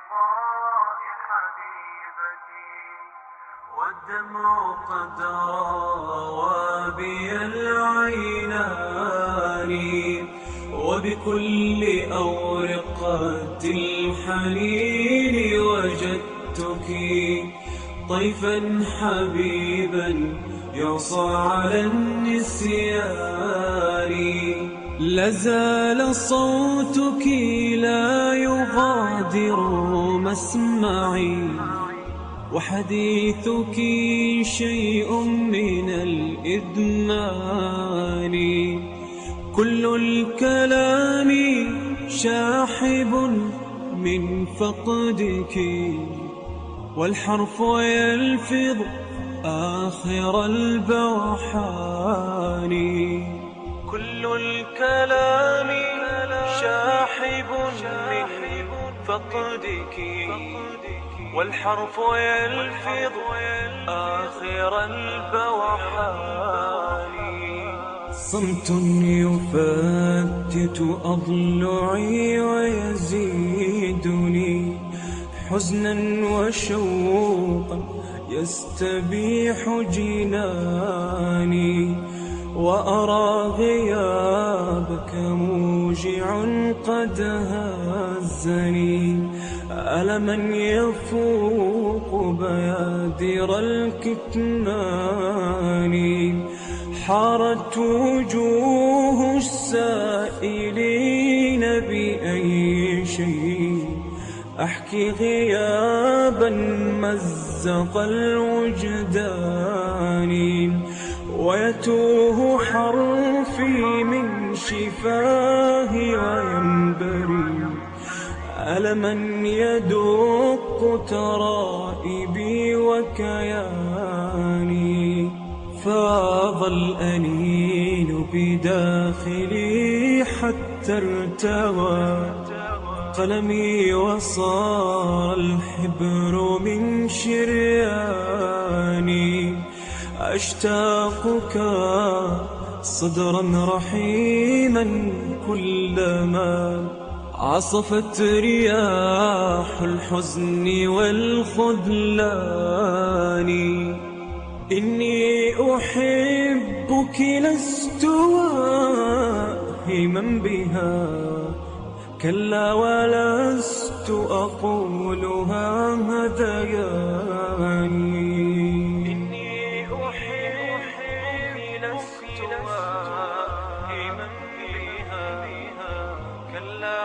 الله حبيبتي، والدمع قد راوى بي العينان، وبكل أورقة الحنين وجدتك طيفا حبيبا يعصى على النسيان. لازال صوتك لا يغادر مسمعي، وحديثك شيء من الإدمان. كل الكلام شاحب من فقدك، والحرف يلفظ آخر البوحان. كل الكلام شاحب من فقدك، والحرف يلفظ آخر البوحان. صمت يفتت أضلعي ويزيدني حزنا وشوقا يستبيح جناني، وأرى غيابك موجع قد هزني ألما يفوق بيادر الكتمان. حارت وجوه السائلين بأي شيء أحكي غيابا مزق الوجدان، ويتوه حرفي من شفاهي وينبري ألما يدق ترائبي وكياني. فاض الأنين بداخلي حتى ارتوى قلمي، وصار الحبر من شرياني. أشتاقك صدرا رحيما كلما عصفت رياح الحزن والخذلان. إني أحبك لست واهما بها، كلا ولست أقولها هذياني. إني أحبك لست واهما بها، كلا